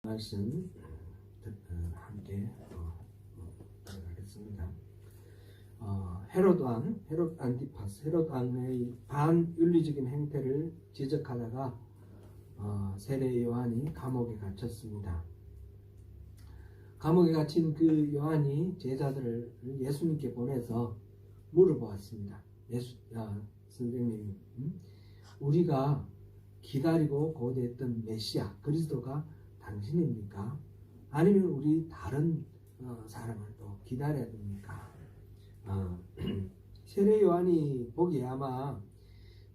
말씀 함께 들어가겠습니다. 헤롯 안티파스, 헤롯 왕의 반윤리적인 행태를 지적하다가 세례 요한이 감옥에 갇혔습니다. 감옥에 갇힌 그 요한이 제자들을 예수님께 보내서 물어보았습니다. 선생님, 우리가 기다리고 고대했던 메시아 그리스도가 당신입니까? 아니면 우리 다른 사람을 또 기다려야 됩니까? 세례 요한이 보기에 아마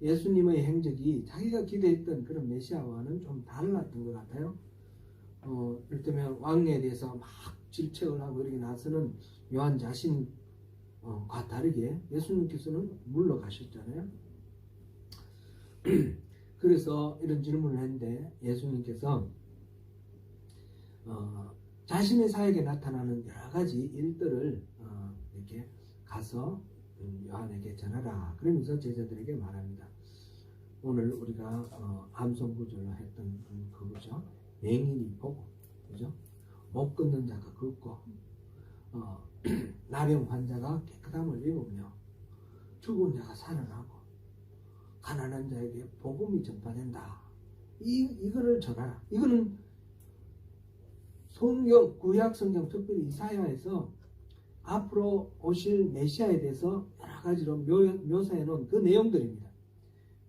예수님의 행적이 자기가 기대했던 그런 메시아와는 좀 달랐던 것 같아요. 이를테면 왕에 대해서 막 질책을 하고 이렇게 나서는 요한 자신과 다르게 예수님께서는 물러가셨잖아요. 그래서 이런 질문을 했는데 예수님께서 자신의 사역에 나타나는 여러 가지 일들을 이렇게 가서 요한에게 전하라. 그러면서 제자들에게 말합니다. 오늘 우리가 암송구절로 했던 그거죠. 맹인이 보고, 그죠? 못 걷는 자가 걷고, 나병 환자가 깨끗함을 입으며, 죽은 자가 살아나고, 가난한 자에게 복음이 전파된다. 이거를 전하라. 이거는 구약 성경 특별히 이사야에서 앞으로 오실 메시아에 대해서 여러 가지로 묘사해 놓은 그 내용들입니다.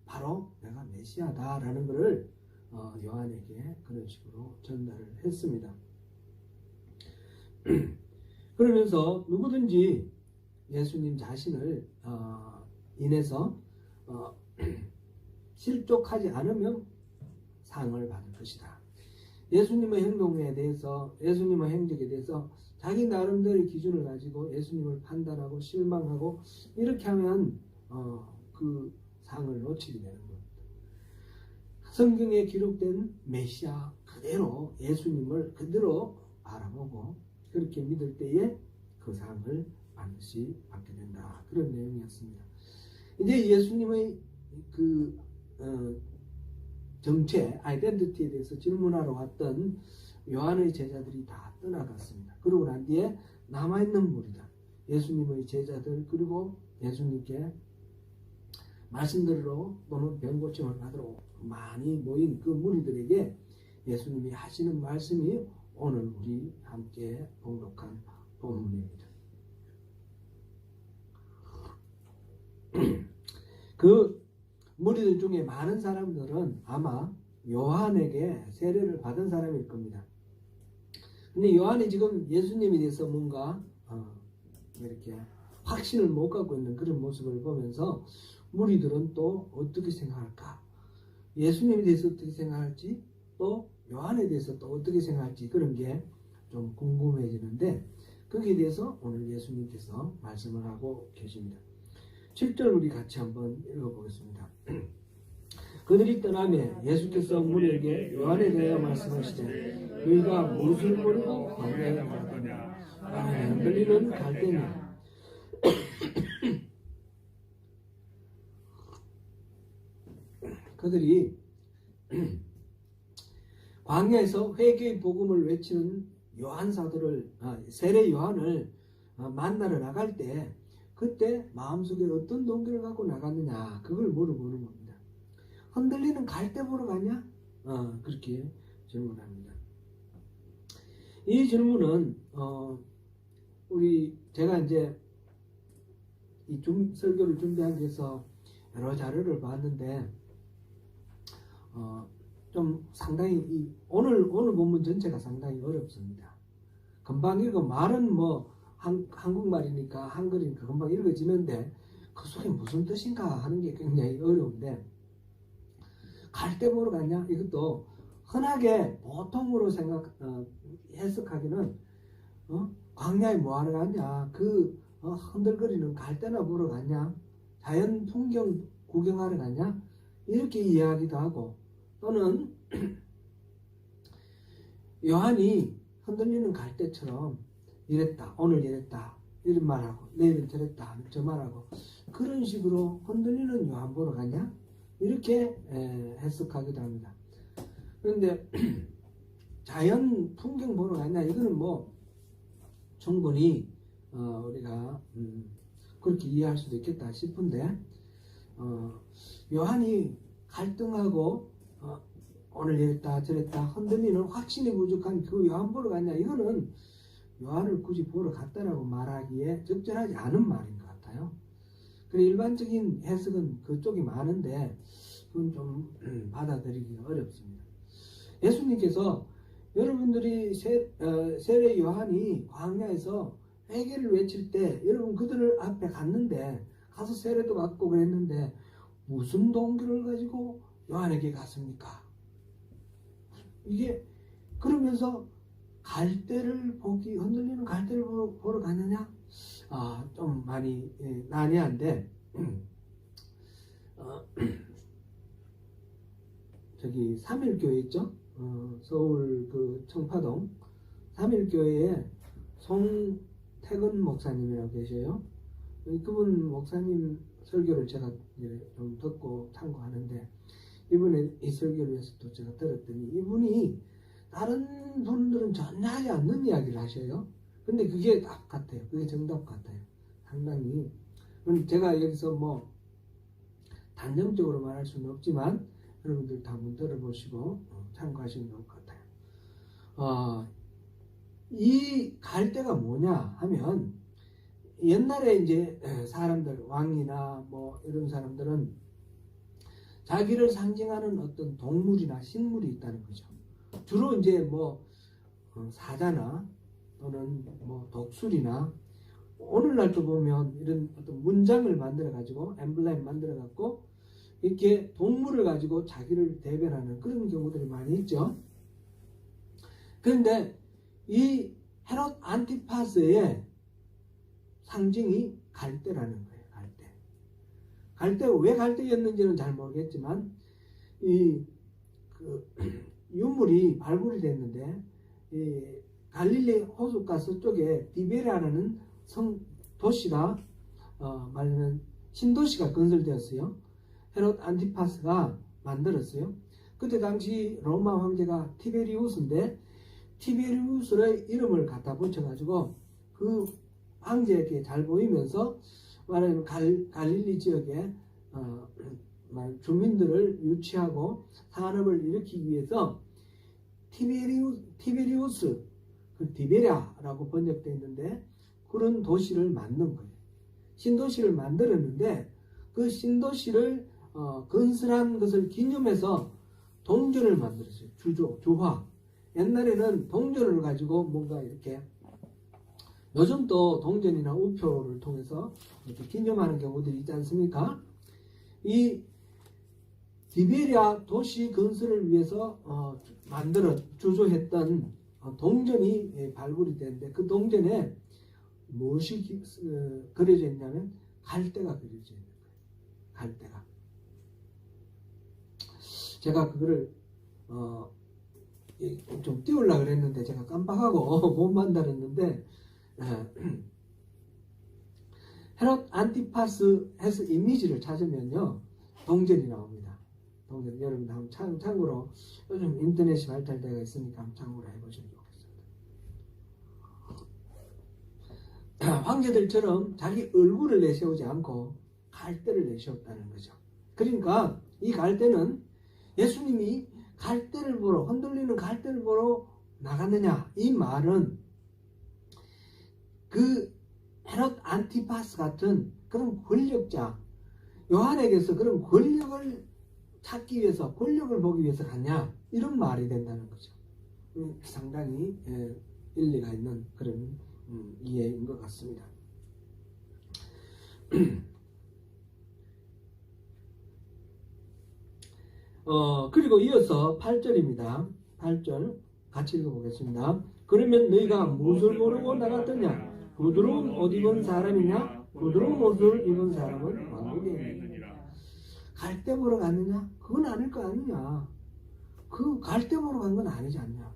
바로 내가 메시아다라는 것을 요한에게 그런 식으로 전달을 했습니다. 그러면서 누구든지 예수님 자신을 인해서 실족하지 않으면 상을 받을 것이다. 예수님의 행동에 대해서, 예수님의 행적에 대해서 자기 나름대로의 기준을 가지고 예수님을 판단하고 실망하고 이렇게 하면 그 상을 놓치게 되는 겁니다. 성경에 기록된 메시아 그대로 예수님을 그대로 바라보고 그렇게 믿을 때에 그 상을 반드시 받게 된다. 그런 내용이었습니다. 이제 예수님의 그 정체, 아이덴티티에 대해서 질문하러 왔던 요한의 제자들이 다 떠나갔습니다. 그러고 난 뒤에 남아있는 무리들, 예수님의 제자들, 그리고 예수님께 말씀 들으러 또는 병고침을 받으러 많이 모인 그 무리들에게 예수님이 하시는 말씀이 오늘 우리 함께 봉독한 본문입니다. 그 무리들 중에 많은 사람들은 아마 요한에게 세례를 받은 사람일 겁니다. 근데 요한이 지금 예수님에 대해서 뭔가 이렇게 확신을 못 갖고 있는 그런 모습을 보면서 무리들은 또 어떻게 생각할까? 예수님에 대해서 어떻게 생각할지, 또 요한에 대해서 또 어떻게 생각할지 그런 게 좀 궁금해지는데 거기에 대해서 오늘 예수님께서 말씀을 하고 계십니다. 7절 우리 같이 한번 읽어보겠습니다. 그들이 떠나며 예수께서 무리에게 요한에 대하여 말씀하시되 너희가 무엇을 모르고 광야에 가느냐 나는 흔들리는 갈대냐. 그들이 광야에서 회개의 복음을 외치는 요한사도를 세례 요한을 만나러 나갈 때 그때 마음속에 어떤 동기를 갖고 나갔느냐 그걸 물어보는 겁니다. 흔들리는 갈대 보러 가냐? 그렇게 질문합니다. 이 질문은 제가 이제 이 설교를 준비하기 위해서 여러 자료를 봤는데 좀 상당히 오늘 본문 전체가 상당히 어렵습니다. 금방 읽어 말은 뭐 한국말이니까 한글이니까 금방 읽어지는데 그 속에 무슨 뜻인가 하는 게 굉장히 어려운데 갈대 보러 갔냐? 이것도 흔하게 보통으로 해석하기는 광야에 뭐하러 갔냐? 그 흔들거리는 갈대나 보러 갔냐? 자연 풍경 구경하러 갔냐? 이렇게 이해하기도 하고 또는 요한이 흔들리는 갈대처럼 이랬다, 오늘 이랬다, 이런 말하고 내일은 저랬다, 저 말하고 그런 식으로 흔들리는 요한 보러 갔냐? 이렇게 해석하기도 합니다. 그런데 자연 풍경 보러 갔냐, 이거는 뭐 충분히 우리가 그렇게 이해할 수도 있겠다 싶은데, 요한이 갈등하고 오늘 이랬다 저랬다 흔들리는 확신이 부족한 그 요한 보러 갔냐, 이거는 요한을 굳이 보러 갔다라고 말하기에 적절하지 않은 말인 것 같아요. 그래, 일반적인 해석은 그쪽이 많은데 그건 좀 받아들이기가 어렵습니다. 예수님께서 여러분들이 세례 요한이 광야에서 회개를 외칠 때 여러분 그들을 앞에 갔는데, 가서 세례도 받고 그랬는데 무슨 동기를 가지고 요한에게 갔습니까? 이게 그러면서 갈대를 흔들리는 갈대를 보러 갔느냐? 좀 많이 난해한데, 저기 삼일교회 있죠? 서울 그 청파동 삼일교회에 송태근 목사님이라고 계셔요. 그분 목사님 설교를 제가 좀 듣고 참고하는데, 이번에 이 설교를 위해서 또 제가 들었더니 이분이 다른 분들은 전혀 하지 않는 이야기를 하셔요. 근데 그게 답 같아요. 그게 정답 같아요. 상당히. 제가 여기서 뭐 단정적으로 말할 수는 없지만 여러분들 다 한번 들어보시고 참고하시면 좋을 것 같아요. 이 갈대가 뭐냐 하면, 옛날에 이제 사람들, 왕이나 뭐 이런 사람들은 자기를 상징하는 어떤 동물이나 식물이 있다는 거죠. 주로 이제 뭐 사자나 또는 뭐 독수리나, 오늘날도 보면 이런 어떤 문장을 만들어 가지고, 엠블렘 만들어 갖고 이렇게 동물을 가지고 자기를 대변하는 그런 경우들이 많이 있죠. 그런데 이 헤롯 안티파스의 상징이 갈대라는 거예요. 갈대. 왜 갈대였는지는 잘 모르겠지만, 그 유물이 발굴이 됐는데, 갈릴리 호숫가 서쪽에 디베라라는 도시가 말하면 신도시가 건설되었어요. 헤롯 안티파스가 만들었어요. 그때 당시 로마 황제가 티베리우스인데, 티베리우스의 이름을 갖다 붙여가지고 그 황제에게 잘 보이면서 말하면 갈릴리 지역에 주민들을 유치하고 산업을 일으키기 위해서 티베리우스, 그 디베랴라고 번역되어 있는데, 그런 도시를 만든 거예요. 신도시를 만들었는데, 그 신도시를 건설한 것을 기념해서 동전을 만들었어요. 주화. 옛날에는 동전을 가지고 뭔가 이렇게, 요즘도 동전이나 우표를 통해서 이렇게 기념하는 경우들이 있지 않습니까? 이 디베랴 도시 건설을 위해서 주조했던 동전이 발굴이 되는데, 그 동전에 무엇이 그려져 있냐면 갈대가 그려져 있는 거예요. 갈대가. 제가 그거를 좀 띄우려고 그랬는데 제가 깜빡하고 못 만들었는데, 헤롯 안티파스 해서 이미지를 찾으면요 동전이 나옵니다. 동전, 여러분 한번 참고로, 요즘 인터넷이 발달되어 있으니까 한번 참고로 해보시면 좋겠습니다. 황제들처럼 자기 얼굴을 내세우지 않고 갈대를 내세웠다는 거죠. 그러니까 이 갈대는 예수님이 갈대를 보러, 흔들리는 갈대를 보러 나갔느냐, 이 말은 그 헤롯 안티파스 같은 그런 권력자 요한에게서 그런 권력을 찾기 위해서, 권력을 보기 위해서 갔냐, 이런 말이 된다는 거죠. 상당히 일리가 있는 그런 이해인 것 같습니다. 그리고 이어서 8절입니다. 8절 같이 읽어보겠습니다. 그러면 너희가 무엇을 모르고 나갔더냐? 부드러운 옷 입은 사람이냐? 부드러운 옷을 입은 사람은 왕국에 있느니라. 갈대 보러 갔느냐? 그건 아닐 거 아니냐. 그 갈대 보러 간 건 아니지 않냐.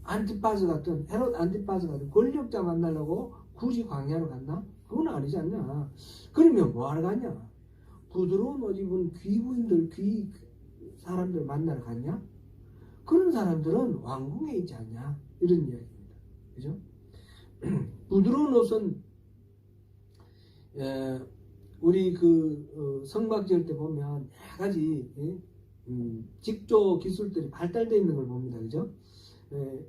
안티파스 같은, 헤롯 안티파스 같은 권력자 만나려고 굳이 광야로 갔나? 그건 아니지 않냐. 그러면 뭐하러 갔냐? 부드러운 옷 입은 귀부인들, 사람들 만나러 갔냐? 그런 사람들은 왕궁에 있지 않냐 이런 이야기입니다. 그죠? 부드러운 옷은 우리 성막 지을 때 보면 여러 가지 직조 기술들이 발달되어 있는 걸 봅니다. 그죠?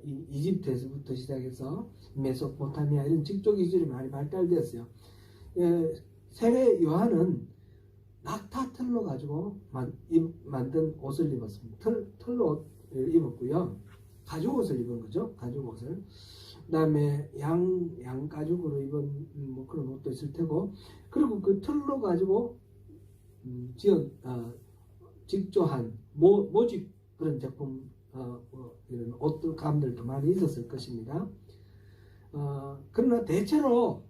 이집트에서부터 시작해서 메소포타미아 이런 직조 기술이 많이 발달되었어요. 세례 요한은 낙타 털로 가지고 만든 옷을 입었습니다. 털로 입었고요. 가죽 옷을 입은 거죠. 가죽 옷을. 그 다음에 양 가죽으로 입은 뭐 그런 옷도 있을 테고, 그리고 그 털로 가지고 직조한 모직 그런 제품 이런 옷들 감들도 많이 있었을 것입니다. 그러나 대체로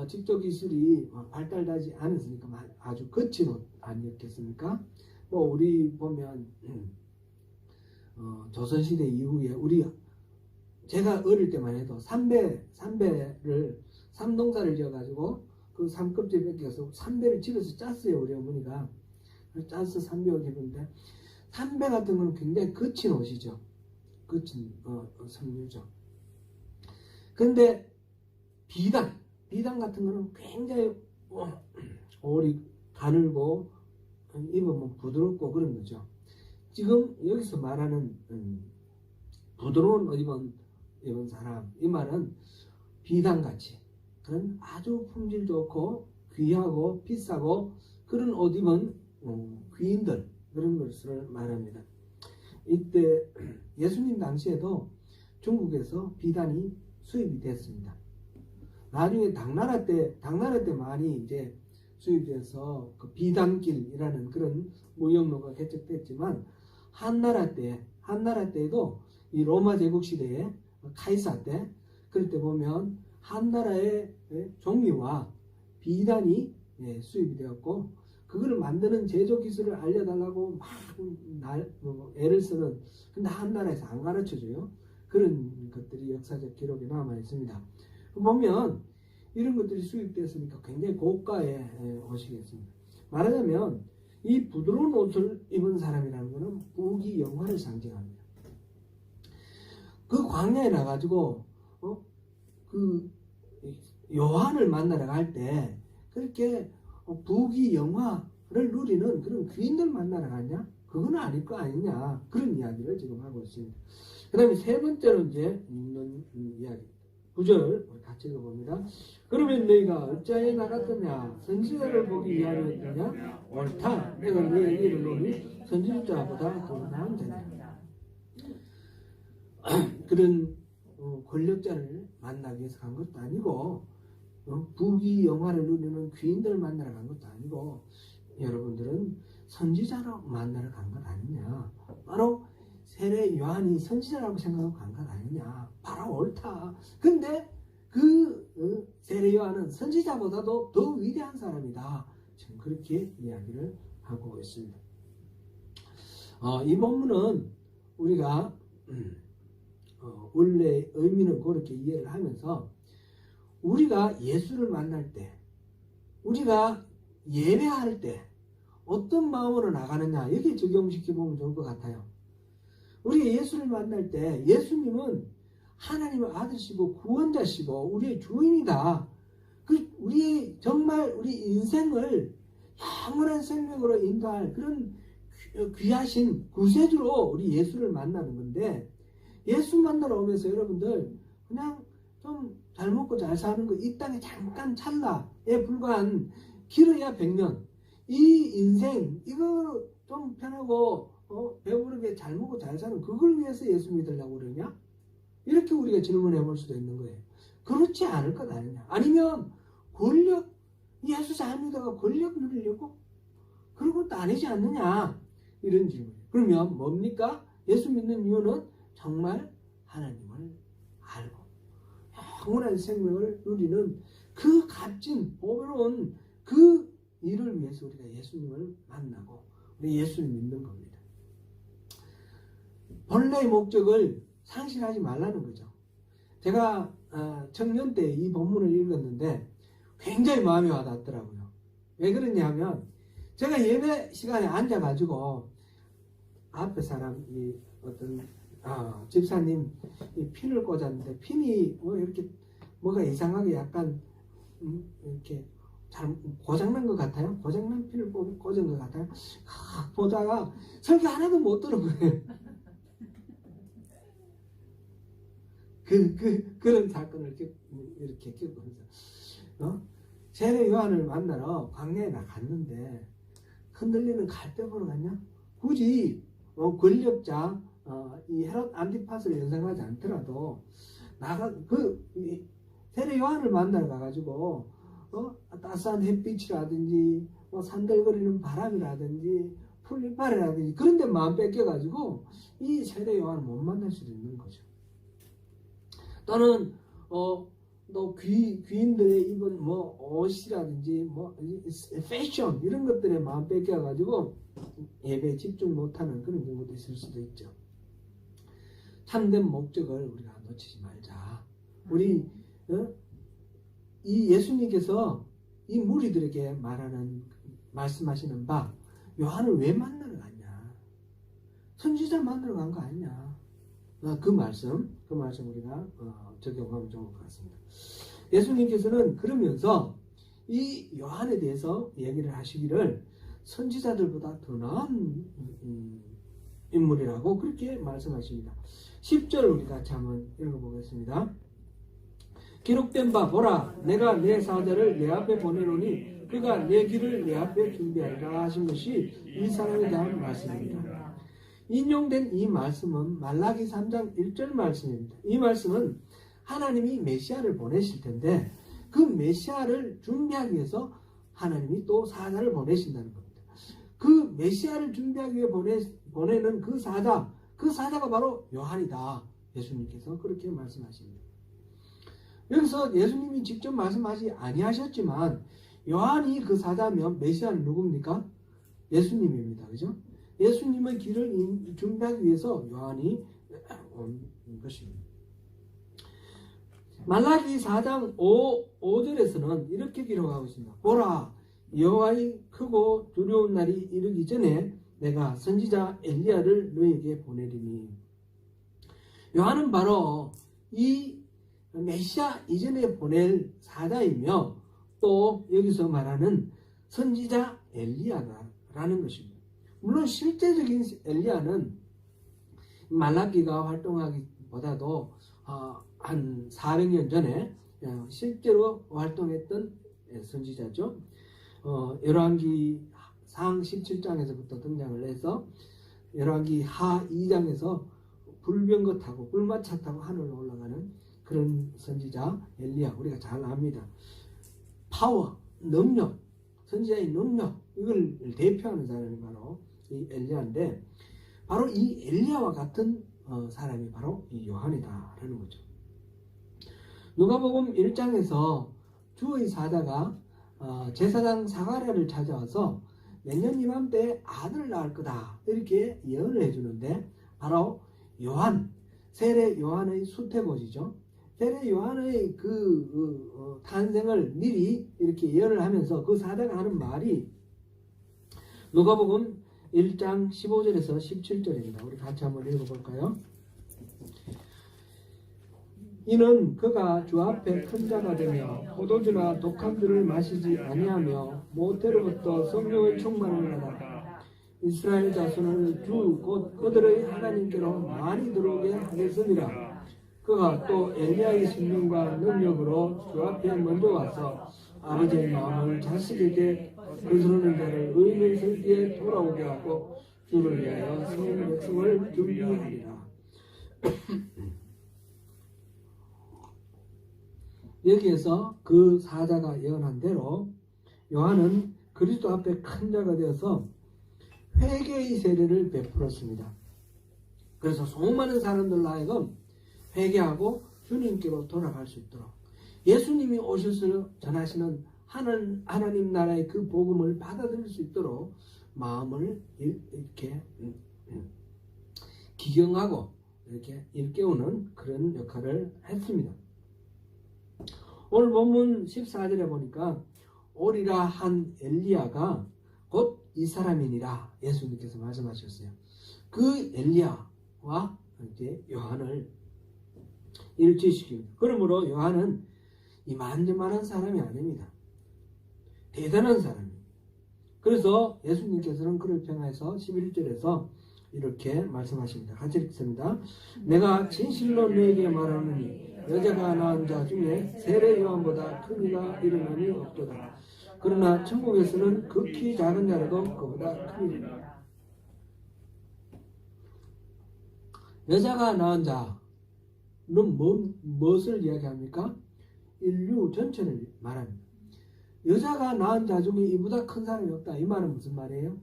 직조 기술이 발달하지 않았으니까 아주 거친 옷 아니었겠습니까? 뭐 우리 보면 조선시대 이후에 제가 어릴 때만 해도 삼배를 삼동사를 지어가지고 그 삼껍질 벗겨서 삼배를 집에서 짰어요. 우리 어머니가 짜서 삼배옷 입은데, 삼배 같은 건 굉장히 거친 옷이죠. 거친 섬유죠. 근데 비단 같은 거는 굉장히 올이 가늘고 입으면 부드럽고 그런 거죠. 지금 여기서 말하는 부드러운 옷 입은 사람, 이 말은 비단같이 그런 아주 품질 좋고 귀하고 비싸고 그런 옷 입은 귀인들, 그런 것을 말합니다. 이때 예수님 당시에도 중국에서 비단이 수입이 됐습니다. 나중에 당나라 때 많이 이제 수입돼서 그 비단길이라는 그런 무역로가 개척됐지만, 한나라 때에도 이 로마 제국 시대에 카이사 때, 그럴 때 보면 한나라의 종이와 비단이 수입이 되었고, 그거를 만드는 제조 기술을 알려달라고 막 애를 쓰는, 근데 한나라에서 안 가르쳐줘요. 그런 것들이 역사적 기록에 남아 있습니다. 보면 이런 것들이 수입됐으니까 굉장히 고가의 옷이겠습니다. 말하자면 이 부드러운 옷을 입은 사람이라는 것은 부귀 영화를 상징합니다. 그 광야에 나가지고 그 요한을 만나러 갈 때 그렇게 부귀 영화를 누리는 그런 귀인들 만나러 갔냐? 그건 아닐 거 아니냐? 그런 이야기를 지금 하고 있습니다. 그 다음에 세 번째로 이제 있는 이야기. 9절 같이 읽어봅니다. 그러면 너희가 어찌하여 나갔더냐? 선지자를 보기 위하였느냐? 옳다. 내가 너희에게 이르노니 선지자보다 더 나은 자냐. 그런 권력자를 만나기 위해서 간 것도 아니고, 부귀 영화를 누리는 귀인들을 만나러 간 것도 아니고, 여러분들은 선지자로 만나러 간 것 아니냐? 바로 세례 요한이 선지자라고 생각하고 간 것 아니냐? 바로 옳다. 근데 그 세례 요한은 선지자보다도 더 위대한 사람이다. 지금 그렇게 이야기를 하고 있습니다. 이 본문은 우리가 원래 의미는 그렇게 이해를 하면서, 우리가 예수를 만날 때, 우리가 예배할 때 어떤 마음으로 나가느냐, 여기에 적용시켜 보면 좋을 것 같아요. 우리가 예수를 만날 때 예수님은 하나님의 아들이시고 구원자시고 우리의 주인이다. 우리 정말 우리 인생을 영원한 생명으로 인도할 그런 귀하신 구세주로 우리 예수를 만나는 건데, 예수 만나러 오면서 여러분들 그냥 좀 잘 먹고 잘 사는 거, 이 땅에 잠깐 찰나에 불과한 길어야 100년, 이 인생 이거 좀 편하고 배부르게 잘 먹고 잘 사는 그걸 위해서 예수 믿으려고 그러냐? 이렇게 우리가 질문해 볼 수도 있는 거예요. 그렇지 않을 것 아니냐? 아니면 권력, 예수 잘 믿어가 권력 누리려고? 그런 것도 아니지 않느냐? 이런 질문. 그러면 뭡니까? 예수 믿는 이유는 정말 하나님을 알고 영원한 생명을 누리는 그 값진 보배로운 그 일을 위해서 우리가 예수님을 만나고 우리 예수를 믿는 겁니다. 본래의 목적을 상실하지 말라는 거죠. 제가 청년 때 이 본문을 읽었는데 굉장히 마음에 와닿더라고요. 왜 그러냐면, 제가 예배 시간에 앉아가지고 앞에 사람이 어떤 집사님 이 핀을 꽂았는데 핀이 이렇게 뭐가 이상하게 약간 이렇게 잘 고장난 것 같아요. 고장난 핀을 꽂은 것 같아요. 보다가 설교 하나도 못 들은 거예요. 그런 사건을 이렇게 겪으면서 세례 요한을 만나러 광야에 나갔는데 흔들리는 갈대 보러 갔냐? 굳이 권력자 이 헤롯 안티파스를 연상하지 않더라도 세례 요한을 만나러 가가지고 따스한 햇빛이라든지 산들거리는 바람이라든지 풀잎바람이라든지 그런 데 마음 뺏겨가지고 이 세례 요한을 못 만날 수도 있는 거죠. 또는 또 귀인들의 입은 옷이라든지 패션 이런 것들에 마음 뺏겨가지고 예배에 집중 못하는 그런 경우도 있을 수도 있죠. 참된 목적을 우리가 놓치지 말자. 우리 이 예수님께서 이 무리들에게 말씀하시는 바 요한을 왜 만나러 갔냐? 선지자 만나러 간 거 아니냐? 그 말씀 우리가 적용하면 좋을 것 같습니다. 예수님께서는 그러면서 이 요한에 대해서 얘기를 하시기를 선지자들보다 더 나은 인물이라고 그렇게 말씀하십니다. 10절 우리 같이 한번 읽어보겠습니다. 기록된 바 보라 내가 내 사자를 내 앞에 보내노니 그가 내 길을 내 앞에 준비하리라 하신 것이 이 사람에 대한 말씀입니다. 인용된 이 말씀은 말라기 3장 1절 말씀입니다. 이 말씀은 하나님이 메시아를 보내실 텐데 그 메시아를 준비하기 위해서 하나님이 또 사자를 보내신다는 겁니다. 그 메시아를 준비하기 위해 보내는 그 사자가 바로 요한이다. 예수님께서 그렇게 말씀하십니다. 여기서 예수님이 직접 말씀하지 아니하셨지만 요한이 그 사자면 메시아는 누굽니까? 예수님입니다. 그죠? 예수님의 길을 준비하기 위해서 요한이 온 것입니다. 말라기 4장 5절에서는 이렇게 기록하고 있습니다. 보라 여호와의 크고 두려운 날이 이르기 전에 내가 선지자 엘리야를 너에게 보내리니. 요한은 바로 이 메시아 이전에 보낼 사자이며 또 여기서 말하는 선지자 엘리야라는 것입니다. 물론 실제적인 엘리야는 말라기가 활동하기보다도 한 400년 전에 실제로 활동했던 선지자죠. 열왕기 상 17장에서부터 등장을 해서 열왕기 하 2장에서 불병거 타고 불마차 타고 하늘로 올라가는 그런 선지자 엘리야 우리가 잘 압니다. 파워, 능력, 선지자의 능력 이걸 대표하는 사람이 바로 이 엘리야인데 바로 이 엘리야와 같은 사람이 바로 이 요한이다라는 거죠. 누가복음 1장에서 주의 사자가 제사장 사가랴를 찾아와서 내년 이맘때 아들을 낳을 거다 이렇게 예언을 해주는데 바로 요한, 세례 요한의 수태보시죠. 세례 요한의 탄생을 미리 이렇게 예언을 하면서 그 사자가 하는 말이 누가복음 1장 15절에서 17절입니다. 우리 같이 한번 읽어볼까요? 이는 그가 주 앞에 큰 자가 되며 포도주나 독함들을 마시지 아니하며 모태로부터 성령의 충만을 받아 이스라엘 자손을 주 곧 그들의 하나님께로 많이 들어오게 하겠으니라. 그가 또 엘리야의 신명과 능력으로 주 앞에 먼저 와서 아버지의 마음을 자식에게 거스르는 자를 의인의 설기에 돌아오게 하고 주를 위하여 성 백성을 준비하리라. 여기에서 그 사자가 예언한 대로 요한은 그리스도 앞에 큰 자가 되어서 회개의 세례를 베풀었습니다. 그래서 수많은 사람들로 하여금 회개하고 주님께로 돌아갈 수 있도록 예수님이 오셔서 전하시는 하나님 나라의 그 복음을 받아들일 수 있도록 마음을 이렇게 기경하고 이렇게 일깨우는 그런 역할을 했습니다. 오늘 본문 14절에 보니까 오리라 한 엘리야가 곧 이 사람이니라 예수님께서 말씀하셨어요. 그 엘리야와 이제 요한을 일치시킵니다. 그러므로 요한은 이만저만한 사람이 아닙니다. 대단한 사람입니다. 그래서 예수님께서는 그를 평해서 11절에서 이렇게 말씀하십니다. 같이 읽습니다. 내가 진실로 너에게 말하노니 여자가 낳은 자 중에 세례 요한보다 큰 이가 일어남이 없도다. 그러나 천국에서는 극히 작은 자라도 그보다 크니라. 여자가 낳은 자는 무엇을 이야기합니까? 인류 전체를 말합니다. 여자가 낳은 자 중에 이보다 큰 사람이 없다. 이 말은 무슨 말이에요?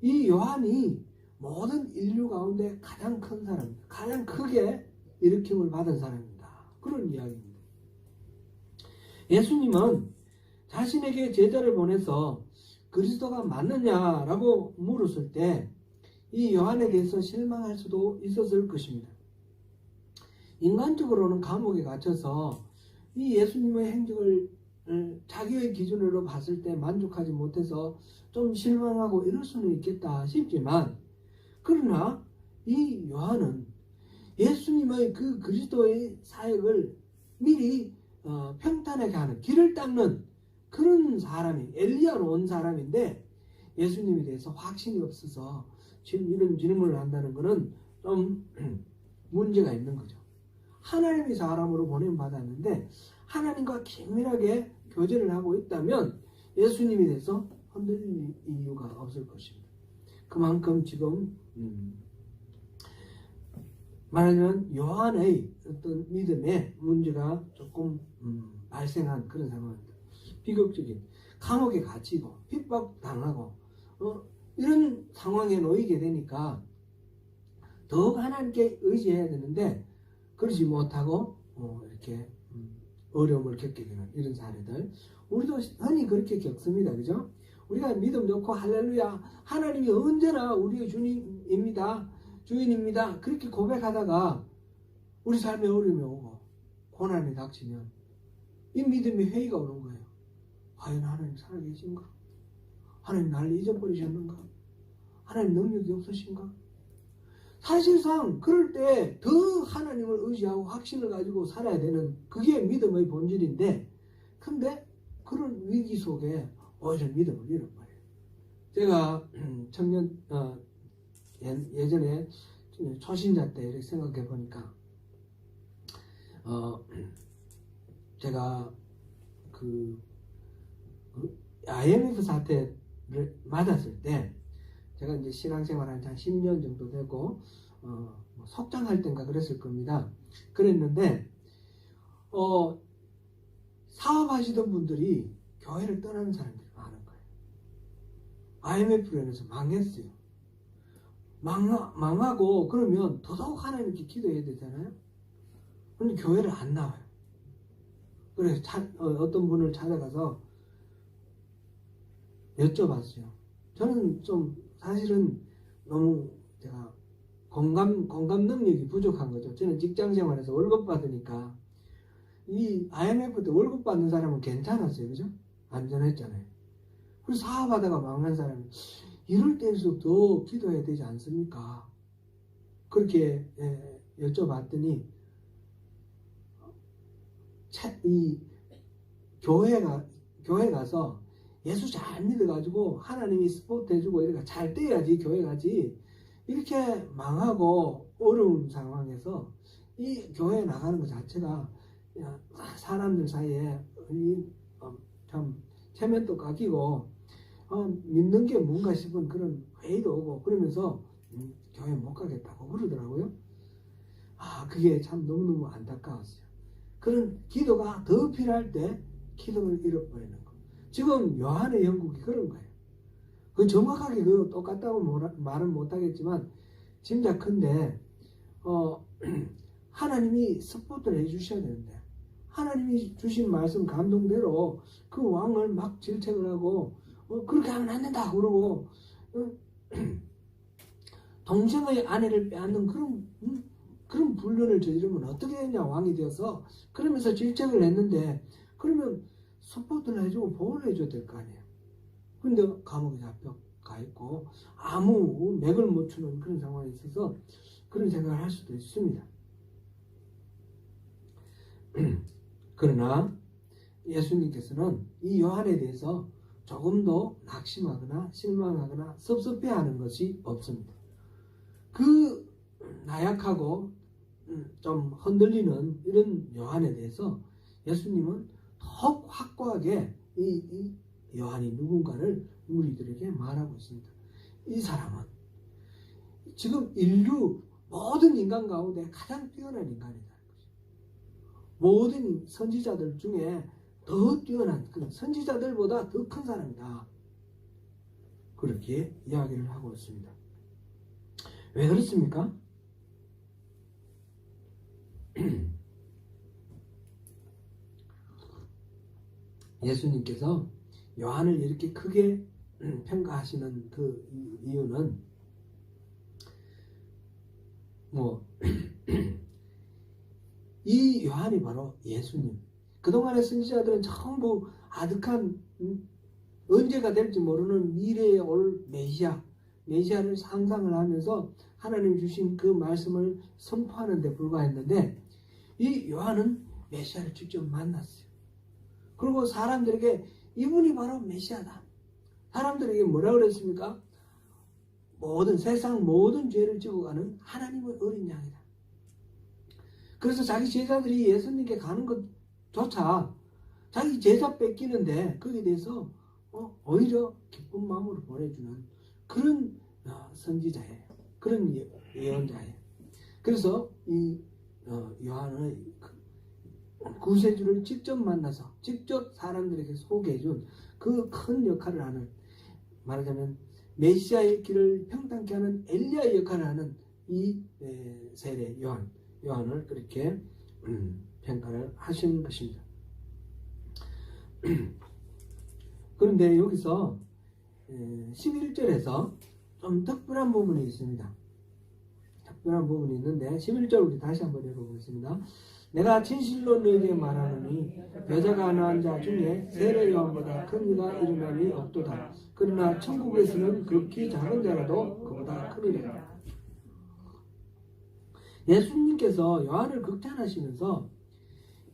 이 요한이 모든 인류 가운데 가장 큰 사람입니다. 가장 크게 일으킴을 받은 사람입니다. 그런 이야기입니다. 예수님은 자신에게 제자를 보내서 그리스도가 맞느냐라고 물었을 때 이 요한에 대해서 실망할 수도 있었을 것입니다. 인간적으로는 감옥에 갇혀서 이 예수님의 행적을 자기의 기준으로 봤을 때 만족하지 못해서 좀 실망하고 이럴 수는 있겠다 싶지만, 그러나 이 요한은 예수님의 그 그리스도의 사역을 미리 평탄하게 하는, 길을 닦는 그런 사람이, 엘리야로 온 사람인데 예수님에 대해서 확신이 없어서 지금 이런 질문을 한다는 것은 좀 문제가 있는 거죠. 하나님이 사람으로 보냄 받았는데 하나님과 긴밀하게 교제를 하고 있다면 예수님에 대해서 흔들릴 이유가 없을 것입니다. 그만큼 지금 말하자면 요한의 어떤 믿음에 문제가 조금 발생한 그런 상황입니다. 비극적인, 감옥에 갇히고 핍박당하고 이런 상황에 놓이게 되니까 더욱 하나님께 의지해야 되는데 그러지 못하고 이렇게 어려움을 겪게 되는 이런 사례들 우리도 흔히 그렇게 겪습니다. 그죠? 우리가 믿음 좋고 할렐루야 하나님이 언제나 우리의 주님입니다. 주인입니다. 그렇게 고백하다가 우리 삶에 어려움이 오고 고난이 닥치면 이 믿음의 회의가 오는 거예요. 과연 하나님 살아계신가? 하나님 나를 잊어버리셨는가? 하나님 능력이 없으신가? 사실상 그럴 때 더 하나님을 의지하고 확신을 가지고 살아야 되는 그게 믿음의 본질인데, 근데 그런 위기 속에 오히려 믿음을 잃어버려요. 제가 예전에 초신자 때 이렇게 생각해 보니까 제가 그 IMF 사태를 맞았을 때 제가 이제 신앙생활 한 10년 정도 되고 석장할 때인가 그랬을 겁니다. 그랬는데 사업하시던 분들이 교회를 떠나는 사람들이 많은 거예요. IMF로 인해서 망했어요. 망하고 그러면 더더욱 하나님께 기도해야 되잖아요. 그런데 교회를 안 나와요. 그래서 어떤 분을 찾아가서 여쭤봤어요. 저는 좀 사실은 너무 제가 공감 능력이 부족한 거죠. 저는 직장 생활에서 월급 받으니까 이 IMF 때 월급 받는 사람은 괜찮았어요. 그죠? 안전했잖아요. 그리고 사업하다가 망한 사람이 이럴 때일수록 더 기도해야 되지 않습니까? 그렇게 여쭤봤더니 이 교회 가서 예수 잘 믿어가지고 하나님이 스포트 해주고 이렇게 잘 떼야지 교회 가지, 이렇게 망하고 어려운 상황에서 이 교회에 나가는 것 자체가 사람들 사이에 참 체면도 깎이고 믿는 게 뭔가 싶은 그런 회의도 오고 그러면서 교회 못 가겠다고 그러더라고요. 그게 참 너무너무 안타까웠어요. 그런 기도가 더 필요할 때 기도를 잃어버리는 거. 지금 요한의 영국이 그런 거예요. 그 정확하게 그 똑같다고 말은 못하겠지만 짐작컨대 하나님이 스포트를 해주셔야 되는데 하나님이 주신 말씀 감동대로 그 왕을 막 질책을 하고 그렇게 하면 안 된다 그러고 동생의 아내를 빼앗는 그런 불륜을 저지르면 어떻게 했냐, 왕이 되어서. 그러면서 질책을 했는데 그러면 서포트를 해주고 보호를 해줘야 될 거 아니에요. 근데 감옥에 잡혀가 있고 아무 맥을 못 추는 그런 상황이 있어서 그런 생각을 할 수도 있습니다. 그러나 예수님께서는 이 요한에 대해서 조금도 낙심하거나 실망하거나 섭섭해하는 것이 없습니다. 그 나약하고 좀 흔들리는 이런 요한에 대해서 예수님은 더욱 확고하게 이 요한이 누군가를 우리들에게 말하고 있습니다. 이 사람은 지금 인류 모든 인간 가운데 가장 뛰어난 인간이다. 모든 선지자들 중에 더 뛰어난, 선지자들보다 더 큰 사람이다. 그렇게 이야기를 하고 있습니다. 왜 그렇습니까? 예수님께서 요한을 이렇게 크게 평가하시는 그 이유는 이 요한이 바로 예수님. 그동안의 선지자들은 전부 아득한 언제가 될지 모르는 미래에 올 메시아를 상상을 하면서 하나님 주신 그 말씀을 선포하는 데 불과했는데 이 요한은 메시아를 직접 만났어요. 그리고 사람들에게 이분이 바로 메시아다. 사람들에게 뭐라 그랬습니까? 세상 모든 죄를 지고 가는 하나님의 어린 양이다. 그래서 자기 제자들이 예수님께 가는 것조차 자기 제자 뺏기는데 거기에 대해서 오히려 기쁜 마음으로 보내주는 그런 선지자예요. 그런 예언자예요. 그래서 이 요한의 구세주를 직접 만나서 직접 사람들에게 소개해준 그 큰 역할을 하는, 말하자면 메시아의 길을 평탄케 하는 엘리야의 역할을 하는 이 세례 요한을 그렇게 평가를 하시는 것입니다. 그런데 여기서 11절에서 좀 특별한 부분이 있습니다. 특별한 부분이 있는데 11절 우리 다시 한번 읽어보겠습니다. 내가 진실로 너희에게 말하노니 여자가 낳은 자 중에 세례 요한보다 큰 이가 일어남이 없도다. 그러나 천국에서는 극히 작은 자라도 그보다 크리라. 예수님께서 요한을 극찬하시면서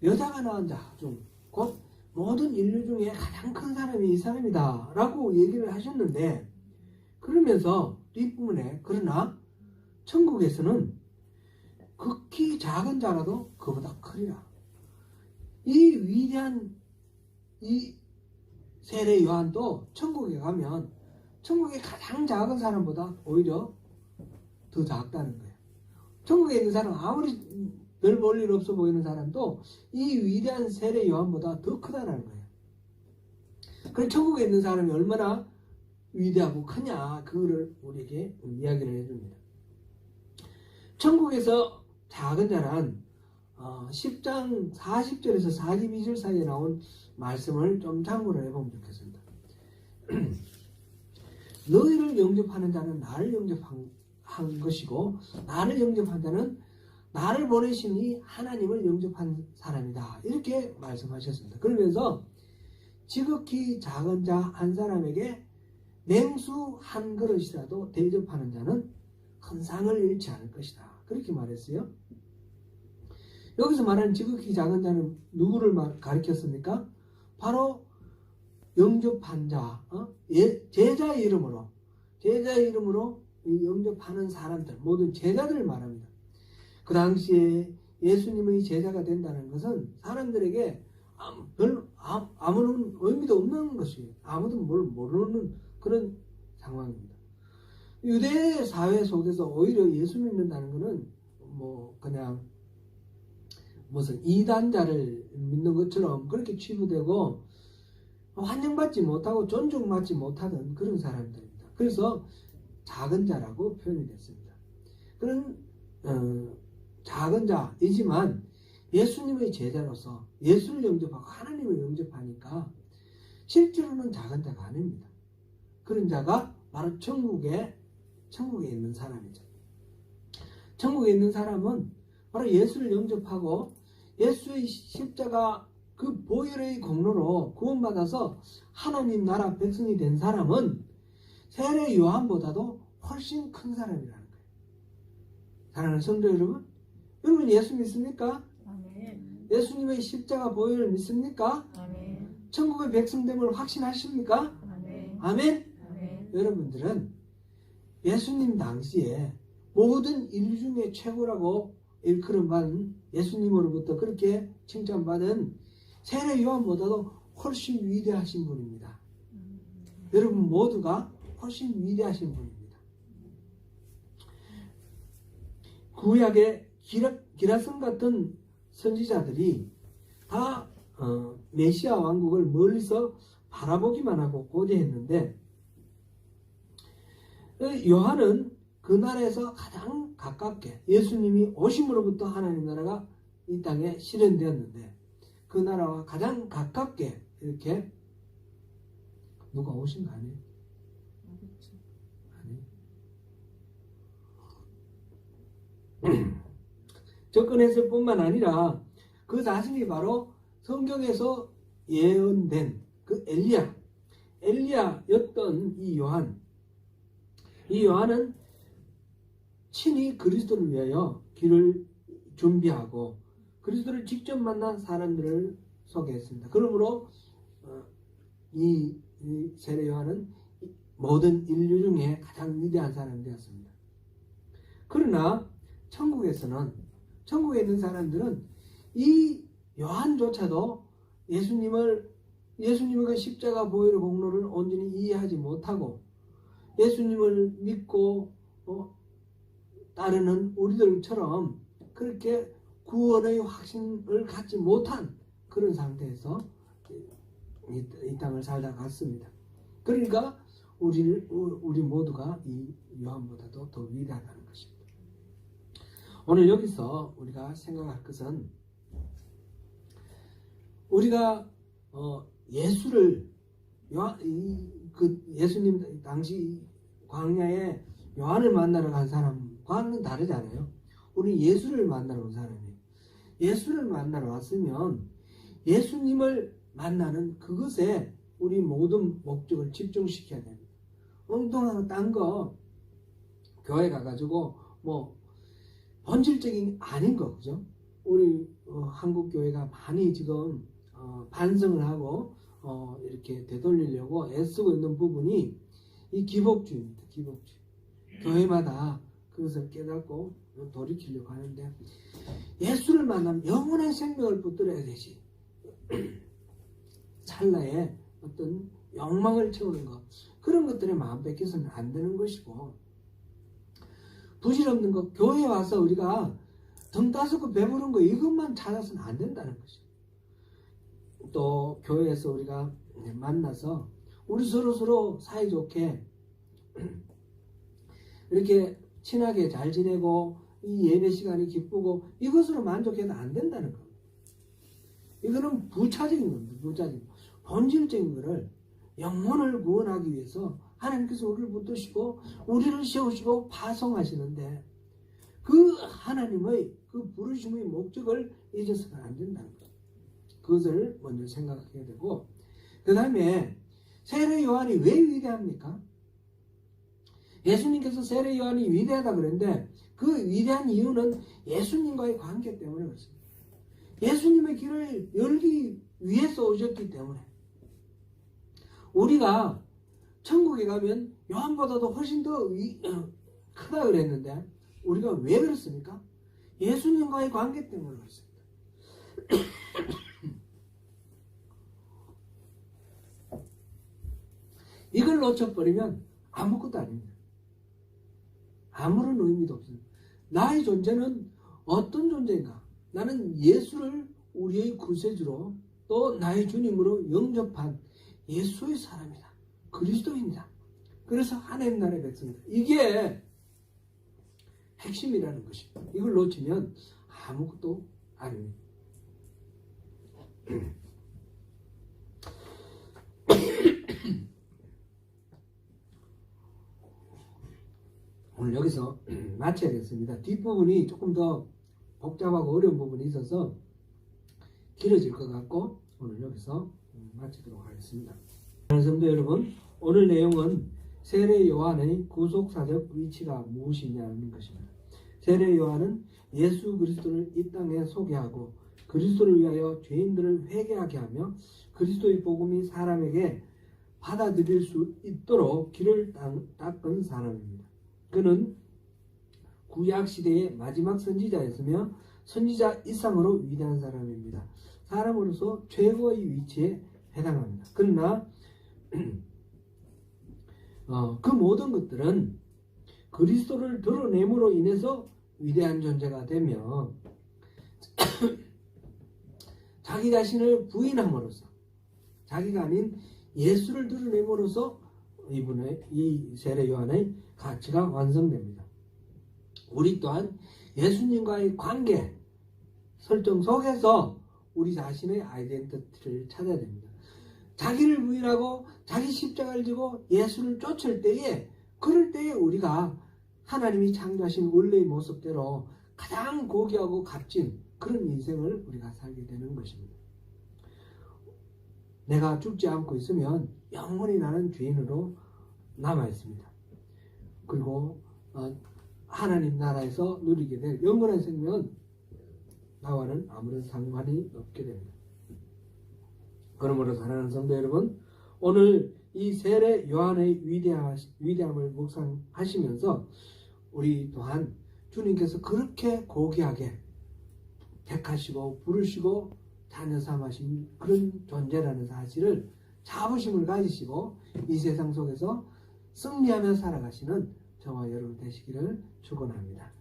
여자가 낳은 자 중 곧 모든 인류 중에 가장 큰 사람이 이 사람이다 라고 얘기를 하셨는데, 그러면서 뒷부분에 그러나 천국에서는 극히 작은 자라도 그보다 크리라. 이 위대한 이 세례 요한도 천국에 가면 천국의 가장 작은 사람보다 오히려 더 작다는 거예요. 천국에 있는 사람, 아무리 별 볼 일 없어 보이는 사람도 이 위대한 세례 요한보다 더 크다는 거예요. 그럼 천국에 있는 사람이 얼마나 위대하고 크냐, 그거를 우리에게 이야기를 해줍니다. 천국에서 작은 자란 10장 40절에서 42절 사이에 나온 말씀을 좀 참고를 해보면 좋겠습니다. 너희를 영접하는 자는 나를 영접한 것이고 나를 영접한 자는 나를 보내신 이 하나님을 영접한 사람이다. 이렇게 말씀하셨습니다. 그러면서 지극히 작은 자 한 사람에게 냉수 한 그릇이라도 대접하는 자는 큰 상을 잃지 않을 것이다. 그렇게 말했어요. 여기서 말하는 지극히 작은 자는 누구를 가리켰습니까? 바로 영접한 자, 제자의 이름으로 영접하는 사람들, 모든 제자들을 말합니다. 그 당시에 예수님의 제자가 된다는 것은 사람들에게 아무런 의미도 없는 것이에요. 아무도 뭘 모르는 그런 상황입니다. 유대 사회 속에서 오히려 예수 믿는다는 것은 그냥 무슨 이단자를 믿는 것처럼 그렇게 취급되고 환영받지 못하고 존중받지 못하던 그런 사람들입니다. 그래서 작은 자라고 표현이 됐습니다. 그런 작은 자이지만 예수님의 제자로서 예수를 영접하고 하나님을 영접하니까 실제로는 작은 자가 아닙니다. 그런 자가 바로 천국에 있는 사람이죠. 천국에 있는 사람은 바로 예수를 영접하고 예수의 십자가 그 보혈의 공로로 구원받아서 하나님 나라 백성이 된 사람은 세례 요한보다도 훨씬 큰 사람이라는 거예요. 사랑하는 성도 여러분, 여러분 예수 믿습니까? 아멘. 예수님의 십자가 보혈을 믿습니까? 아멘. 천국의 백성됨을 확신하십니까? 아멘. 아멘. 아멘. 여러분들은 예수님 당시에 모든 인류 중에 최고라고 일컬음받은 예수님으로부터 그렇게 칭찬받은 세례 요한보다도 훨씬 위대하신 분입니다. 여러분 모두가 훨씬 위대하신 분입니다. 구약의 기라성 같은 선지자들이 다 메시아 왕국을 멀리서 바라보기만 하고 고대했는데, 요한은 그 나라에서 가장 가깝게 예수님이 오심으로부터 하나님 나라가 이 땅에 실현되었는데, 그 나라와 가장 가깝게 이렇게 누가 오신 거 아니에요? 아니. 접근했을 뿐만 아니라 그 자신이 바로 성경에서 예언된 그 엘리야였던 이 요한은 친히 그리스도를 위하여 길을 준비하고 그리스도를 직접 만난 사람들을 소개했습니다. 그러므로 이 세례 요한은 모든 인류 중에 가장 위대한 사람이 되었습니다. 그러나 천국에 있는 사람들은 이 요한조차도 예수님의 그 십자가 보혈의 공로를 온전히 이해하지 못하고 예수님을 믿고 따르는 우리들처럼 그렇게 구원의 확신을 갖지 못한 그런 상태에서 이 땅을 살다 갔습니다. 그러니까 우리 모두가 이 요한보다도 더 위대하다는 것입니다. 오늘 여기서 우리가 생각할 것은, 우리가 예수를 예수님 당시 광야에 요한을 만나러 간 사람과는 다르잖아요. 우리 예수를 만나러 온 사람이에요. 예수를 만나러 왔으면 예수님을 만나는 그것에 우리 모든 목적을 집중시켜야 됩니다. 엉뚱한 딴 거 교회 가가지고 본질적인 아닌 거, 그죠? 우리 한국 교회가 많이 지금 반성을 하고 이렇게 되돌리려고 애쓰고 있는 부분이 이 기복주의입니다. 기복주의. 교회마다 그것을 깨닫고 돌이키려고 하는데, 예수를 만나면 영원한 생명을 붙들어야 되지. 찰나에 어떤 욕망을 채우는 것, 그런 것들에 마음 뺏겨서는 안 되는 것이고, 부질없는 것, 교회에 와서 우리가 등 따숩고 배부른 거 이것만 찾아서는 안 된다는 것이죠. 또 교회에서 우리가 만나서 우리 서로 사이좋게 이렇게 친하게 잘 지내고 이 예배 시간이 기쁘고 이것으로 만족해도 안 된다는 겁니다. 이거는 부차적인 겁니다. 부차적인 본질적인 것을, 영혼을 구원하기 위해서 하나님께서 우리를 붙드시고 우리를 세우시고 파송하시는데, 그 하나님의 그 부르심의 목적을 잊어서는 안 된다는 거예요. 그것을 먼저 생각해야 되고, 그 다음에 세례 요한이 왜 위대합니까? 예수님께서 세례 요한이 위대하다 그랬는데 그 위대한 이유는 예수님과의 관계 때문에 그렇습니다. 예수님의 길을 열기 위해서 오셨기 때문에. 우리가 천국에 가면 요한보다도 훨씬 더 크다 그랬는데 우리가 왜 그렇습니까? 예수님과의 관계 때문에 그렇습니다. 이걸 놓쳐버리면 아무것도 아닙니다. 아무런 의미도 없습니다. 나의 존재는 어떤 존재인가? 나는 예수를 우리의 구세주로 또 나의 주님으로 영접한 예수의 사람이다. 그리스도입니다. 그래서 하나님 나라의 백성이다. 이게 핵심이라는 것입니다. 이걸 놓치면 아무것도 아닙니다. 오늘 여기서 마쳐야겠습니다. 뒷부분이 조금 더 복잡하고 어려운 부분이 있어서 길어질 것 같고 오늘 여기서 마치도록 하겠습니다. 성도 여러분, 오늘 내용은 세례 요한의 구속사적 위치가 무엇이냐는 것입니다. 세례 요한은 예수 그리스도를 이 땅에 소개하고 그리스도를 위하여 죄인들을 회개하게 하며 그리스도의 복음이 사람에게 받아들일 수 있도록 길을 닦은 사람입니다. 그는 구약 시대의 마지막 선지자였으며 선지자 이상으로 위대한 사람입니다. 사람으로서 최고의 위치에 해당합니다. 그러나 그 모든 것들은 그리스도를 드러냄으로 인해서 위대한 존재가 되며 자기 자신을 부인함으로써 자기가 아닌 예수를 드러냄으로써 이 세례 요한의 가치가 완성됩니다. 우리 또한 예수님과의 관계 설정 속에서 우리 자신의 아이덴티티를 찾아야 됩니다. 자기를 부인하고 자기 십자가를 지고 예수를 쫓을 때에 그럴 때에 우리가 하나님이 창조하신 원래의 모습대로 가장 고귀하고 값진 그런 인생을 우리가 살게 되는 것입니다. 내가 죽지 않고 있으면 영원히 나는 죄인으로 남아 있습니다. 그리고 하나님 나라에서 누리게 될 영원한 생명은 나와는 아무런 상관이 없게 됩니다. 그러므로 사랑하는 성도 여러분, 오늘 이 세례 요한의 위대함을 묵상하시면서 우리 또한 주님께서 그렇게 고귀하게 택하시고 부르시고 자녀 삼으신 그런 존재라는 사실을 자부심을 가지시고 이 세상 속에서 승리하며 살아가시는 저와 여러분 되시기를 축원합니다.